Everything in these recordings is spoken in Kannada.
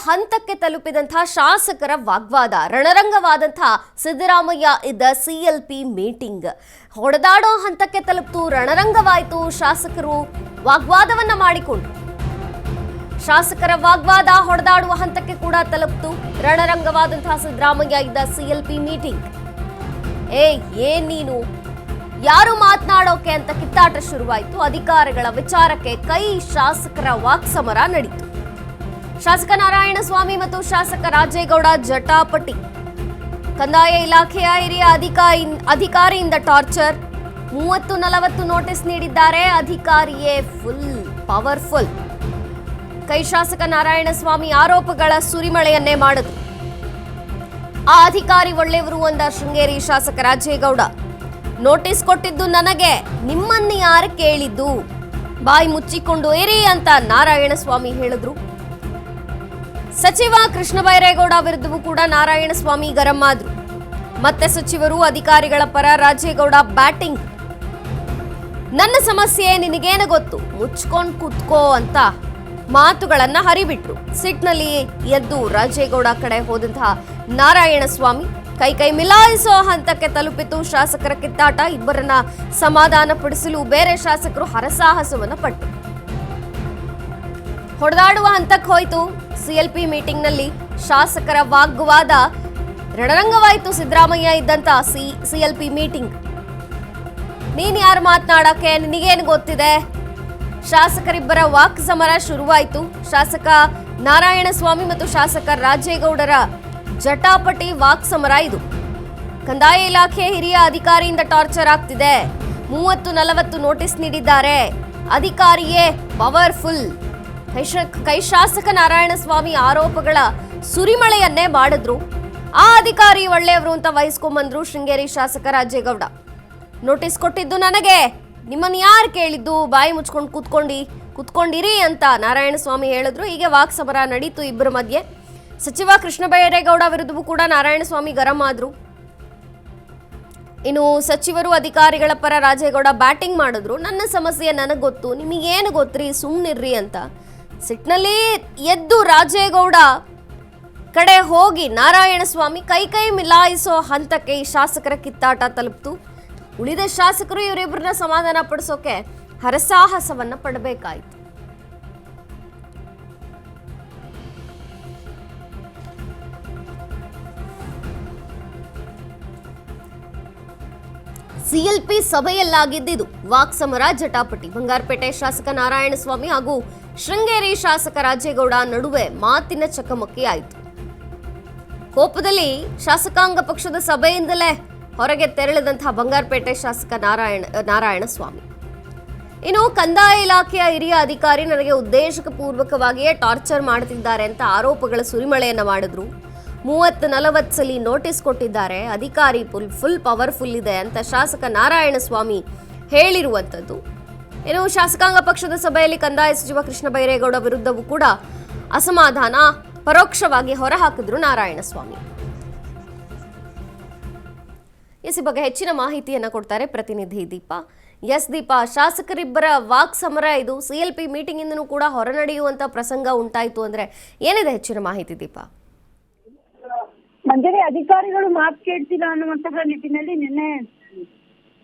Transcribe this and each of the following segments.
ಹಂತಕ್ಕೆ ತಲುಪಿದಂತಹ ಶಾಸಕರ ವಾಗ್ವಾದ, ರಣರಂಗವಾದಂತಹ ಸಿದ್ದರಾಮಯ್ಯ ಇದ್ದ ಸಿಎಲ್ಪಿ ಮೀಟಿಂಗ್ ಹೊಡೆದಾಡೋ ಹಂತಕ್ಕೆ ತಲುಪಿತು. ರಣರಂಗವಾಯಿತು. ಶಾಸಕರು ವಾಗ್ವಾದವನ್ನ ಮಾಡಿಕೊಂಡು ಶಾಸಕರ ವಾಗ್ವಾದ ಹೊಡೆದಾಡುವ ಹಂತಕ್ಕೆ ಕೂಡ ತಲುಪಿತು. ರಣರಂಗವಾದಂತಹ ಸಿದ್ದರಾಮಯ್ಯ ಇದ್ದ ಸಿಎಲ್ಪಿ ಮೀಟಿಂಗ್. ಏನ್ ನೀನು ಯಾರು ಮಾತನಾಡೋಕೆ ಅಂತ ಕಿತ್ತಾಟ ಶುರುವಾಯಿತು. ಅಧಿಕಾರಿಗಳ ವಿಚಾರಕ್ಕೆ ಕೈ ಶಾಸಕರ ವಾಕ್ಸಮರ ನಡೀತು. ಶಾಸಕ ನಾರಾಯಣಸ್ವಾಮಿ ಮತ್ತು ಶಾಸಕ ರಾಜೇಗೌಡ ಜಟಾಪಟಿ. ಕಂದಾಯ ಇಲಾಖೆಯ ಹಿರಿಯ ಅಧಿಕಾರಿಯಿಂದ ಟಾರ್ಚರ್. 30-40 ನೋಟಿಸ್ ನೀಡಿದ್ದಾರೆ. ಅಧಿಕಾರಿಯೇ ಫುಲ್ ಪವರ್ಫುಲ್. ಕೈ ಶಾಸಕ ನಾರಾಯಣಸ್ವಾಮಿ ಆರೋಪಗಳ ಸುರಿಮಳೆಯನ್ನೇ ಮಾಡಿದ್ರು. ಆ ಅಧಿಕಾರಿ ಒಳ್ಳೆಯವರು ಅಂದ ಶೃಂಗೇರಿ ಶಾಸಕ ರಾಜೇಗೌಡ. ನೋಟಿಸ್ ಕೊಟ್ಟಿದ್ದು ನನಗೆ, ನಿಮ್ಮನ್ನು ಯಾರು ಕೇಳಿದ್ದು? ಬಾಯಿ ಮುಚ್ಚಿಕೊಂಡು ಇರಿ ಅಂತ ನಾರಾಯಣಸ್ವಾಮಿ ಹೇಳಿದ್ರು. ಸಚಿವ ಕೃಷ್ಣ ಬೈರೇಗೌಡ ವಿರುದ್ಧವೂ ಕೂಡ ನಾರಾಯಣಸ್ವಾಮಿ ಗರಂ ಆದ್ರು. ಮತ್ತೆ ಸಚಿವರು ಅಧಿಕಾರಿಗಳ ಪರ ರಾಜೇಗೌಡ ಬ್ಯಾಟಿಂಗ್. ನನ್ನ ಸಮಸ್ಯೆ ನಿನಗೇನು ಗೊತ್ತು, ಮುಚ್ಕೊಂಡು ಕುತ್ಕೋ ಅಂತ ಮಾತುಗಳನ್ನ ಹರಿಬಿಟ್ರು. ಸಿಟ್ನಲ್ಲಿ ಎದ್ದು ರಾಜೇಗೌಡ ಕಡೆ ಹೋದಂತಹ ನಾರಾಯಣಸ್ವಾಮಿ ಕೈ ಮಿಲಾಯಿಸೋ ಹಂತಕ್ಕೆ ತಲುಪಿತು ಶಾಸಕರ ಕಿತ್ತಾಟ. ಇಬ್ಬರನ್ನ ಸಮಾಧಾನ ಪಡಿಸಲು ಬೇರೆ ಶಾಸಕರು ಹರಸಾಹಸವನ್ನ ಪಟ್ಟರು. ಹೊಡೆದಾಡುವ ಹಂತಕ್ಕೆ ಹೋಯ್ತು. ಸಿಎಲ್ಪಿ ಮೀಟಿಂಗ್ನಲ್ಲಿ ಶಾಸಕರ ವಾಗ್ವಾದ ರಣರಂಗವಾಯಿತು. ಸಿದ್ದರಾಮಯ್ಯ ಇದ್ದಂತ ಸಿಎಲ್ಪಿ ಮೀಟಿಂಗ್. ನೀನ್ ಯಾರು ಮಾತನಾಡಕ್ಕೆ, ನಿನಗೇನು ಗೊತ್ತಿದೆ? ಶಾಸಕರಿಬ್ಬರ ವಾಕ್ ಸಮರ ಶುರುವಾಯಿತು. ಶಾಸಕ ನಾರಾಯಣಸ್ವಾಮಿ ಮತ್ತು ಶಾಸಕ ರಾಜೇಗೌಡರ ಜಟಾಪಟಿ ವಾಕ್ ಸಮರ ಇದು. ಕಂದಾಯ ಇಲಾಖೆ ಹಿರಿಯ ಅಧಿಕಾರಿಯಿಂದ ಟಾರ್ಚರ್ ಆಗ್ತಿದೆ. 30-40 ನೋಟಿಸ್ ನೀಡಿದ್ದಾರೆ. ಅಧಿಕಾರಿಯೇ ಪವರ್ಫುಲ್. ಕೈ ಶಾಸಕ ನಾರಾಯಣಸ್ವಾಮಿ ಆರೋಪಗಳ ಸುರಿಮಳೆಯನ್ನೇ ಮಾಡಿದ್ರು. ಆ ಅಧಿಕಾರಿ ಒಳ್ಳೆಯವರು ಅಂತ ವಹಿಸ್ಕೊಂಡ್ಬಂದ್ರು ಶೃಂಗೇರಿ ಶಾಸಕ ರಾಜೇಗೌಡ. ನೋಟಿಸ್ ಕೊಟ್ಟಿದ್ದು ನನಗೆ, ನಿಮ್ಮನ್ನು ಯಾರು ಕೇಳಿದ್ದು? ಬಾಯಿ ಮುಚ್ಕೊಂಡು ಕುತ್ಕೊಂಡಿರಿ ಅಂತ ನಾರಾಯಣಸ್ವಾಮಿ ಹೇಳಿದ್ರು. ಹೀಗೆ ವಾಕ್ ಸಮರ ನಡೀತು ಇಬ್ಬರ ಮಧ್ಯೆ. ಸಚಿವ ಕೃಷ್ಣ ಬೈರೇಗೌಡ ವಿರುದ್ಧವೂ ಕೂಡ ನಾರಾಯಣಸ್ವಾಮಿ ಗರಂ ಆದ್ರು. ಇನ್ನು ಸಚಿವರು ಅಧಿಕಾರಿಗಳ ಪರ ರಾಜೇಗೌಡ ಬ್ಯಾಟಿಂಗ್ ಮಾಡಿದ್ರು. ನನ್ನ ಸಮಸ್ಯೆ ನನಗೆ ಗೊತ್ತು, ನಿಮಗೇನು ಗೊತ್ತ್ರಿ, ಸುಮ್ಮನಿರ್ರಿ ಅಂತ ಸಿಟ್ನಲ್ಲಿ ಎದ್ದು ರಾಜೇಗೌಡ ಕಡೆ ಹೋಗಿ ನಾರಾಯಣಸ್ವಾಮಿ ಕೈ ಮಿಲಾಯಿಸೋ ಹಂತಕ್ಕೆ ಈ ಶಾಸಕರ ಕಿತ್ತಾಟ ತಲುಪಿತು. ಉಳಿದ ಶಾಸಕರು ಇವರಿಬ್ಬರನ್ನ ಸಮಾಧಾನ ಪಡಿಸೋಕೆ ಹರಸಾಹಸವನ್ನ ಪಡಬೇಕಾಯಿತು. ಸಿಎಲ್ಪಿ ಸಭೆಯಲ್ಲಾಗಿದ್ದು ವಾಕ್ ಸಮರ ಜಟಾಪಟಿ. ಬಂಗಾರಪೇಟೆ ಶಾಸಕ ನಾರಾಯಣಸ್ವಾಮಿ ಹಾಗೂ ಶೃಂಗೇರಿ ಶಾಸಕ ರಾಜೇಗೌಡ ನಡುವೆ ಮಾತಿನ ಚಕಮಕಿ ಆಯಿತು. ಕೋಪದಲ್ಲಿ ಶಾಸಕಾಂಗ ಪಕ್ಷದ ಸಭೆಯಿಂದಲೇ ಹೊರಗೆ ತೆರಳಿದಂತಹ ಬಂಗಾರಪೇಟೆ ಶಾಸಕ ನಾರಾಯಣಸ್ವಾಮಿ. ಇನ್ನು ಕಂದಾಯ ಇಲಾಖೆಯ ಹಿರಿಯ ಅಧಿಕಾರಿ ನನಗೆ ಉದ್ದೇಶಪೂರ್ವಕವಾಗಿಯೇ ಟಾರ್ಚರ್ ಮಾಡುತ್ತಿದ್ದಾರೆ ಅಂತ ಆರೋಪಗಳ ಸುರಿಮಳೆಯನ್ನ ಮಾಡಿದ್ರು. 30-40 ಸಲ ನೋಟಿಸ್ ಕೊಟ್ಟಿದ್ದಾರೆ. ಅಧಿಕಾರಿ ಫುಲ್ ಪವರ್ಫುಲ್ ಇದೆ ಅಂತ ಶಾಸಕ ನಾರಾಯಣಸ್ವಾಮಿ ಹೇಳಿರುವಂಥದ್ದು. ಇನ್ನು ಶಾಸಕಾಂಗ ಪಕ್ಷದ ಸಭೆಯಲ್ಲಿ ಕಂದಾಯ ಸಚಿವ ಕೃಷ್ಣ ಬೈರೇಗೌಡ ವಿರುದ್ಧವೂ ಕೂಡ ಅಸಮಾಧಾನ ಪರೋಕ್ಷವಾಗಿ ಹೊರಹಾಕಿದ್ರು ನಾರಾಯಣಸ್ವಾಮಿ. ಈ ಬಗ್ಗೆ ಹೆಚ್ಚಿನ ಮಾಹಿತಿಯನ್ನ ಕೊಡ್ತಾರೆ ಪ್ರತಿನಿಧಿ ದೀಪಾ. ದೀಪಾ, ಶಾಸಕರಿಬ್ಬರ ವಾಕ್ ಸಮರ ಇದು. ಸಿಎಲ್ಪಿ ಮೀಟಿಂಗ್ ಇಂದನೂ ಕೂಡ ಹೊರನಡೆಯುವಂತ ಪ್ರಸಂಗ ಉಂಟಾಯಿತು ಅಂದ್ರೆ ಏನಿದೆ ಹೆಚ್ಚಿನ ಮಾಹಿತಿ ದೀಪಾ? ಮಂಜರಿ, ಅಧಿಕಾರಿಗಳು ಮಾತು ಕೇಳ್ತಿಲ್ಲ ಅನ್ನುವಂತಹ ನಿಟ್ಟಿನಲ್ಲಿ ನಿನ್ನೆ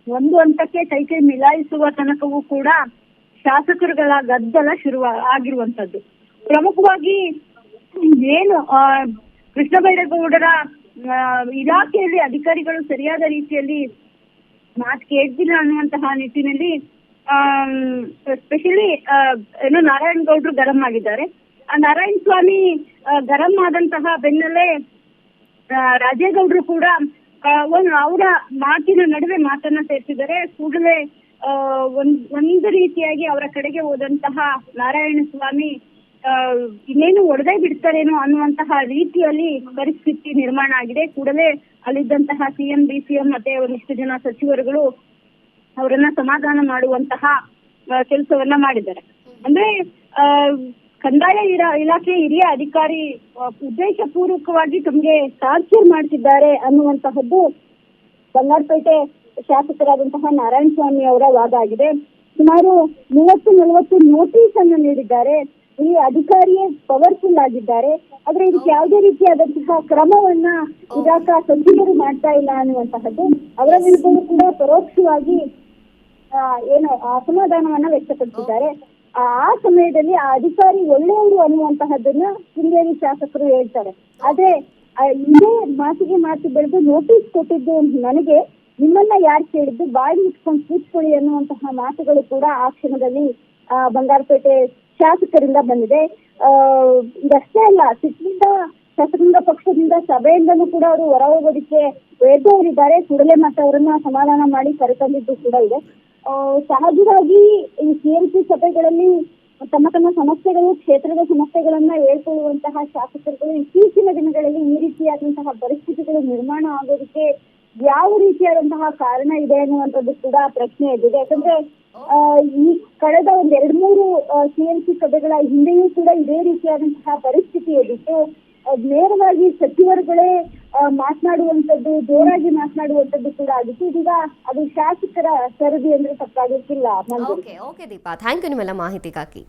ಒಂದು ಹಂತಕ್ಕೆ ಕೈ ಮಿಲಾಯಿಸುವ ತನಕವೂ ಕೂಡ ಶಾಸಕರುಗಳ ಗದ್ದಲ ಶುರು ಆಗಿರುವಂತದ್ದು. ಪ್ರಮುಖವಾಗಿ ಏನು ಕೃಷ್ಣ ಬೈರೇಗೌಡರ ಇಲಾಖೆಯಲ್ಲಿ ಅಧಿಕಾರಿಗಳು ಸರಿಯಾದ ರೀತಿಯಲ್ಲಿ ಮಾತು ಕೇಳ್ತಿಲ್ಲ ಅನ್ನುವಂತಹ ನಿಟ್ಟಿನಲ್ಲಿ ಸ್ಪೆಷಲಿ ಏನು ನಾರಾಯಣಗೌಡರು ಗರಂ ಆಗಿದ್ದಾರೆ. ಆ ನಾರಾಯಣಸ್ವಾಮಿ ಗರಂ ಆದಂತಹ ಬೆನ್ನಲ್ಲೇ ರಾಜೇಗೌಡರು ಕೂಡ ಅವರ ಮಾತಿನ ನಡುವೆ ಮಾತನ್ನ ಸೇರಿಸಿದ್ದಾರೆ. ಕೂಡಲೇ ಒಂದು ರೀತಿಯಾಗಿ ಅವರ ಕಡೆಗೆ ಹೋದಂತಹ ನಾರಾಯಣಸ್ವಾಮಿ ಇನ್ನೇನು ಒಡೆದೇ ಬಿಡ್ತಾರೇನೋ ಅನ್ನುವಂತಹ ರೀತಿಯಲ್ಲಿ ಪರಿಸ್ಥಿತಿ ನಿರ್ಮಾಣ ಆಗಿದೆ. ಕೂಡಲೇ ಅಲ್ಲಿದ್ದಂತಹ ಸಿಎಂ, ಡಿಸಿಎಂ ಮತ್ತೆ ಒಂದಿಷ್ಟು ಜನ ಸಚಿವರುಗಳು ಅವರನ್ನ ಸಮಾಧಾನ ಮಾಡುವಂತಹ ಕೆಲಸವನ್ನ ಮಾಡಿದ್ದಾರೆ. ಅಂದ್ರೆ ಕಂದಾಯ ಇಲಾಖೆ ಹಿರಿಯ ಅಧಿಕಾರಿ ಉದ್ದೇಶಪೂರ್ವಕವಾಗಿ ತಮಗೆ ಟಾರ್ಚರ್ ಮಾಡ್ತಿದ್ದಾರೆ ಅನ್ನುವಂತಹದ್ದು ಬಂಗಾರಪೇಟೆ ಶಾಸಕರಾದಂತಹ ನಾರಾಯಣಸ್ವಾಮಿ ಅವರ ವಾದ ಆಗಿದೆ. ಸುಮಾರು 30-40 ನೋಟಿಸ್ ಅನ್ನು ನೀಡಿದ್ದಾರೆ. ಈ ಅಧಿಕಾರಿಯೇ ಪವರ್ಫುಲ್ ಆಗಿದ್ದಾರೆ, ಆದ್ರೆ ಇದಕ್ಕೆ ಯಾವುದೇ ರೀತಿಯಾದಂತಹ ಕ್ರಮವನ್ನ ಇಲಾಖಾ ಸಚಿವರು ಮಾಡ್ತಾ ಇಲ್ಲ ಅನ್ನುವಂತಹದ್ದು. ಅವರ ವಿರುದ್ಧವೂ ಕೂಡ ಪರೋಕ್ಷವಾಗಿ ಏನು ಅಸಮಾಧಾನವನ್ನ ವ್ಯಕ್ತಪಡಿಸಿದ್ದಾರೆ. ಆ ಸಮಯದಲ್ಲಿ ಆ ಅಧಿಕಾರಿ ಒಳ್ಳೆಯವರು ಅನ್ನುವಂತಹದ್ದನ್ನ ಶೃಂಗೇರಿ ಶಾಸಕರು ಹೇಳ್ತಾರೆ. ಆದ್ರೆ ಇದೇ ಮಾತಿಗೆ ಮಾತು ಬೆಳೆದು ನೋಟಿಸ್ ಕೊಟ್ಟಿದ್ದು ನನಗೆ, ನಿಮ್ಮನ್ನ ಯಾರು ಕೇಳಿದ್ದು, ಬಾಯಿ ಮುಚ್ಕೊಂಡು ಕೂತ್ಕೊಳ್ಳಿ ಅನ್ನುವಂತಹ ಮಾತುಗಳು ಕೂಡ ಆ ಕ್ಷಣದಲ್ಲಿ ಬಂಗಾರಪೇಟೆ ಶಾಸಕರಿಂದ ಬಂದಿದೆ. ಇದಷ್ಟೇ ಅಲ್ಲ, ಸಿಟ್ಟಿನಿಂದ ಶಾಸಕಾಂಗ ಪಕ್ಷದಿಂದ ಸಭೆಯಿಂದನೂ ಕೂಡ ಅವರು ಹೊರ ಹೋಗೋದಕ್ಕೆ ಎದ್ದವರಿದ್ದಾರೆ. ಕೂಡಲೇ ಮತ್ತೆ ಅವರನ್ನ ಸಮಾಧಾನ ಮಾಡಿ ಕರೆತಂದಿದ್ದು ಕೂಡ ಇದೆ. ಸಹಜವಾಗಿ ಈ ಸಿಎಂಸಿ ಸಭೆಗಳಲ್ಲಿ ತಮ್ಮ ತಮ್ಮ ಸಮಸ್ಯೆಗಳು, ಕ್ಷೇತ್ರದ ಸಮಸ್ಯೆಗಳನ್ನ ಹೇಳ್ಕೊಳ್ಳುವಂತಹ ಶಾಸಕರುಗಳು ಇತ್ತೀಚಿನ ದಿನಗಳಲ್ಲಿ ಈ ರೀತಿಯಾದಂತಹ ಪರಿಸ್ಥಿತಿಗಳು ನಿರ್ಮಾಣ ಆಗೋದಕ್ಕೆ ಯಾವ ರೀತಿಯಾದಂತಹ ಕಾರಣ ಇದೆ ಅನ್ನುವಂಥದ್ದು ಕೂಡ ಪ್ರಶ್ನೆ ಎದ್ದಿದೆ. ಯಾಕಂದ್ರೆ ಈ ಕಳೆದ ಒಂದ್ 2-3 ಸಿಎಂಸಿ ಸಭೆಗಳ ಹಿಂದೆಯೂ ಕೂಡ ಇದೇ ರೀತಿಯಾದಂತಹ ಪರಿಸ್ಥಿತಿ ಎದ್ದಿತ್ತು. ನೇರವಾಗಿ ಸಚಿವರುಗಳೇ ಮಾತನಾಡುವಂಥದ್ದು, ಜೋರಾಗಿ ಮಾತನಾಡುವಂಥದ್ದು ಕೂಡ ಆಗಿತ್ತು. ಇದೀಗ ಅದು ಶಾಸಕರ ಸರದಿ ಅಂದ್ರೆ ತಪ್ಪಾಗುತ್ತಿಲ್ಲ. ಓಕೆ ದೀಪಾ, ಥ್ಯಾಂಕ್ ಯು ನಿಮ್ಮೆಲ್ಲ ಮಾಹಿತಿಗಾಗಿ.